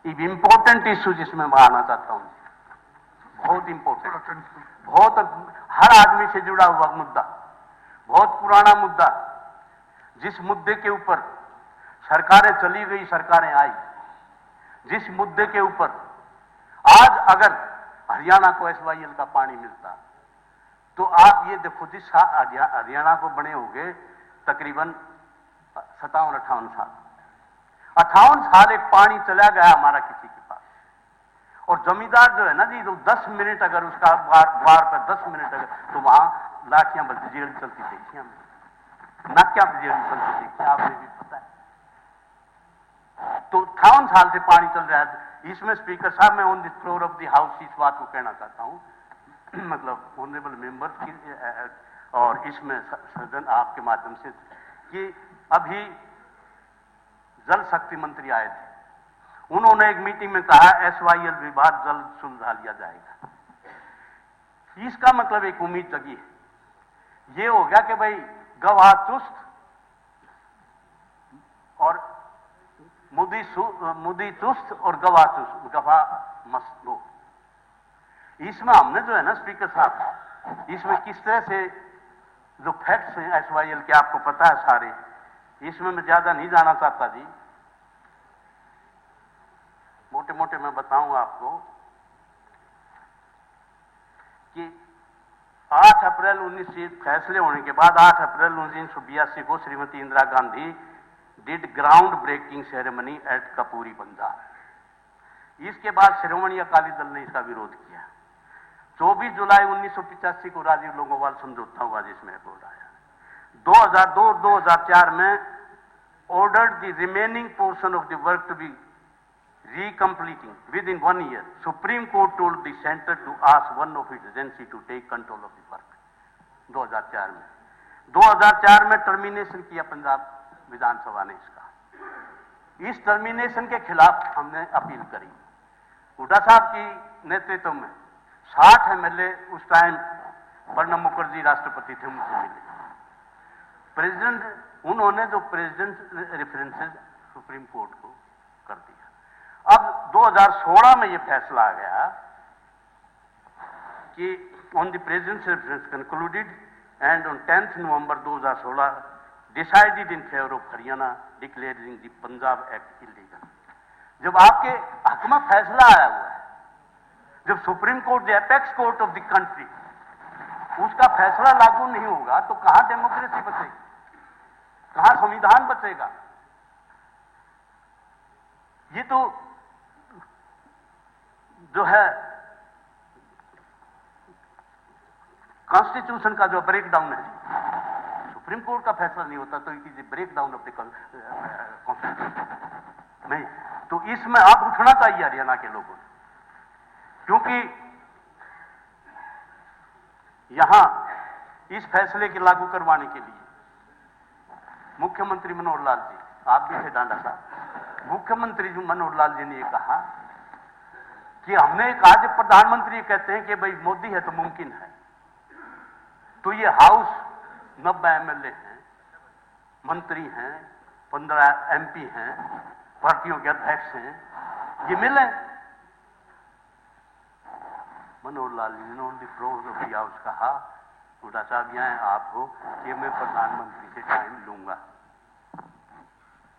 एक important issue जिसमें मैं आना चाहता हूं, बहुत इंपॉर्टेंट, बहुत हर आदमी से जुड़ा हुआ मुद्दा, बहुत पुराना मुद्दा, जिस मुद्दे के ऊपर सरकारें चली गई, सरकारें आई, जिस मुद्दे के ऊपर आज अगर हरियाणा को एसवाईएल का पानी मिलता तो आप ये देखो जी, हरियाणा को बने हो गए तकरीबन 57-58 साल। 58 साल एक पानी चला गया हमारा किसी के पास, और जमींदार जो है ना जी, तो 10 मिनट अगर उसका द्वार पर 10 मिनट अगर, तो वहां लाठियां बजती, जेल चलती देखी हमने, नाक्या पर जेल चलती देखी, आपने भी पता है। तो 58 साल से पानी चल रहा है। इसमें स्पीकर साहब, मैं on the floor of the house इस बात को कहना चाहता हूं, मतलब ऑनरेबल मेंबर्स की, और इसमें सदन आपके माध्यम से, कि अभी जल शक्ति मंत्री आए थे, उन्होंने एक मीटिंग में कहा एसवाईएल विवाद जल्द सुलझा लिया जाएगा। इसका मतलब एक उम्मीद जगी है। ये हो गया कि भाई गवाह चुस्त और मुदी चुस्त और गवाह चुस्त, गवाह मस्त हो। इसमें हमने जो है ना स्पीकर साहब, इसमें किस तरह से जो फैक्ट्स हैं एसवाईएल के, आपको पता है सारे, इसमें मैं ज्यादा नहीं जाना चाहता जी, मोटे मोटे मैं बताऊंगा आपको कि 8 अप्रैल 19 फैसले होने के बाद 8 अप्रैल 1982 को Shrimati Indira Gandhi did ground breaking ceremony at Kapuri Punjab. इसके बाद श्रोमणी अकाली दल ने इसका विरोध किया। 24 जुलाई 1985 को राजीव लोंगोवाल समझौता हुआ, जिसमें बोल आया। 2002 और 2004 में ordered the remaining portion of the work to be recompleting within 1 year. Supreme Court told the center to ask one of its agency to take control of the work. 2004 में 2004 में टर्मिनेशन किया पंजाब विधानसभा ने इसका। इस टर्मिनेशन के खिलाफ हमने appeal करी। हुड्डा साहब की नेतृत्व में 60 एमएलए उस टाइम प्रणब मुखर्जी राष्ट्रपति थे, उनसे मिले। प्रेसिडेंट, उन्होंने जो प्रेसिडेंट रेफरेंसेस सुप्रीम कोर्ट को कर दिया। अब 2016 में यह फैसला आ गया कि on the president reference concluded and on 10 November 2016 decided in favour of Haryana declaring the Punjab act illegal. जब आपके हक में फैसला आया हुआ है, जब supreme court the apex court of the country, उसका फैसला लागू नहीं होगा तो कहां डेमोक्रेसी बचेगी, कहां संविधान बचेगा? ये तो जो है कॉन्स्टिट्यूशन का जो ब्रेकडाउन है। सुप्रीम कोर्ट का फैसला नहीं होता तो it is break down of the constitution नहीं। तो इसमें आप उठना चाहिए हरियाणा के लोगों, क्योंकि यहां इस फैसले के लागू करवाने के लिए मुख्यमंत्री मनोहर लाल जी, आप भी थे डांडा साहब, मुख्यमंत्री जी मनोहर लाल जी ने यह कहा कि हमने कहा जब प्रधानमंत्री कहते हैं कि भाई मोदी है तो मुमकिन है, तो ये हाउस 90 एमएलए हैं, मंत्री हैं, 15 एमपी हैं, पार्टियों के अध्यक्ष हैं, ये मिले। मनोहर लाल जी ने on the floor of the house कहा, हुड्डा साहब यहाँ आप हो कि मैं प्रधानमंत्री से टाइम लूंगा।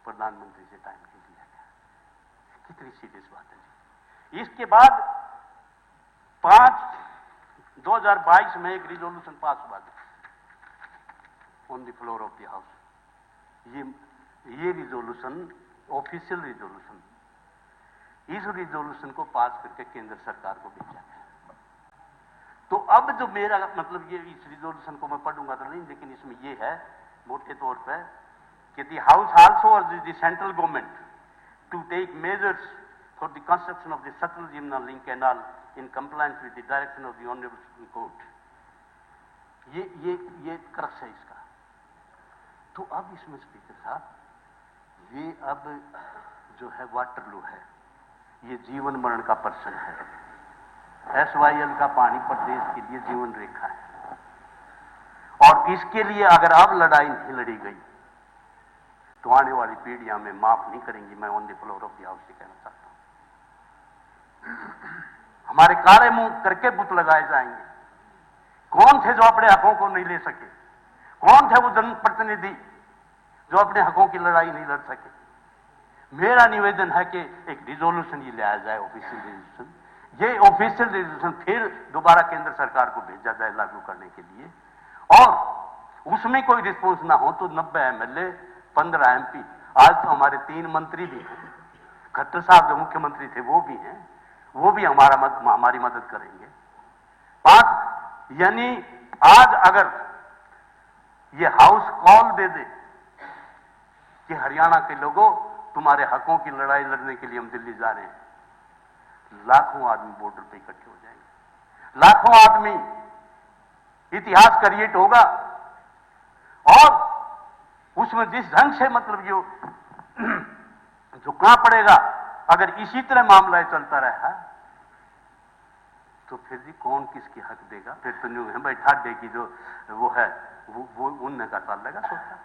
प्रधानमंत्री से टाइम ले लिया गया। कितनी सीरियस बात है जी। इसके बाद 2022 में एक रिजोल्यूशन पास हुआ on the floor of the house. ये रिजोल्यूशन ऑफिशियल रिजोल्यूशन, इस रिजोल्यूशन को पास करके केंद्र सरकार को भेजा गया। तो अब जो मेरा मतलब, ये इस रिजोल्यूशन को मैं पढ़ूंगा तो नहीं, लेकिन इसमें ये है मोटे तौर पर कि the house also urges the central government to take measures for the construction of the Sutlej Yamuna link canal in compliance with the direction of the honourable supreme court. ये क्रक्स है इसका। तो अब इसमें स्पीकर साहब, ये अब जो है वाटरलू है, ये जीवन मरण का प्रश्न है। एसवाईएल का पानी प्रदेश के लिए जीवन रेखा है, और इसके लिए अगर अब लड़ाई नहीं लड़ी गई तो आने वाली पीढ़ियां में माफ नहीं करेंगी। मैं on the floor of the house से कहना चाहता हूं। हमारे काले मुंह करके बुत लगाए जाएंगे। कौन थे जो अपने हकों को नहीं ले सके? कौन थे वो जनप्रतिनिधि जो अपने हकों की लड़ाई नहीं लड़ सके? मेरा निवेदन है कि एक रिजोल्यूशन ये लाया जाए, ऑफिशियल रिजोल्यूशन। ये ऑफिशियल रिजोल्यूशन फिर दोबारा केंद्र सरकार को भेजा जाए लागू करने के लिए, और उसमें कोई रिस्पॉन्स ना हो तो 90 एमएलए, 15 एमपी, आज तो हमारे 3 मंत्री भी हैं, खट्टर साहब जो मुख्यमंत्री थे वो भी हैं, वो भी हमारी मदद करेंगे। 5 यानी आज अगर ये हाउस कॉल दे दे कि हरियाणा के लोगों तुम्हारे हकों की लड़ाई लड़ने के लिए हम दिल्ली जा रहे हैं, लाखों आदमी बॉर्डर पे इकट्ठे हो जाएंगे, लाखों आदमी, इतिहास क्रिएट होगा। और उसमें जिस ढंग से मतलब जो झुकना पड़ेगा, अगर इसी तरह मामला चलता रहा तो फिर भी कौन किसकी हक देगा? फिर तो न्यू है भाई ठाडे की जो वो है वो उनने का साल लगा सोचा।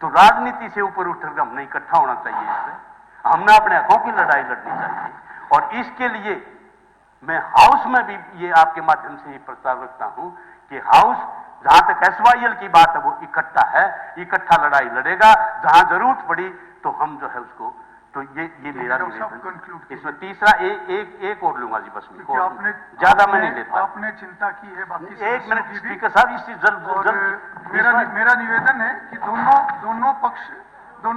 तो राजनीति से ऊपर उठकर हमने इकट्ठा होना चाहिए, इससे हमने अपने हकों की लड़ाई लड़नी चाहिए। और इसके लिए मैं हाउस में भी ये आपके माध्यम से ये प्रस्ताव रखता हूं कि हाउस जहां तक एसवाईएल की बात है वो इकट्ठा है, इकट्ठा लड़ाई लड़ेगा, जहां जरूरत पड़ी तो हम जो है उसको, तो ये मेरा निवेदन। इसमें तीसरा एक और लूंगा जी बस में, ज्यादा मैं नहीं लेता। आपने चिंता की है बाकी 1 मिनट स्पीकर साहब, इसी जल्द मेरा निवेदन है कि दोनों पक्ष से दो एक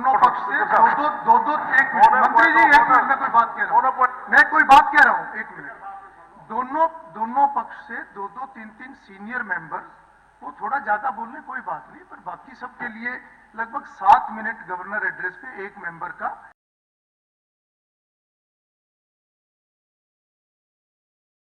मिनट मंत्री जी, 1 मिनट में कोई बात कह रहा हूँ, मैं कोई बात कह रहा हूँ, 1 मिनट। दोनों पक्ष से 2-2, 3-3 सीनियर मेंबर, वो थोड़ा ज्यादा बोलने कोई बात नहीं, पर बाकी सबके लिए लगभग 7 मिनट गवर्नर एड्रेस पे एक मेंबर का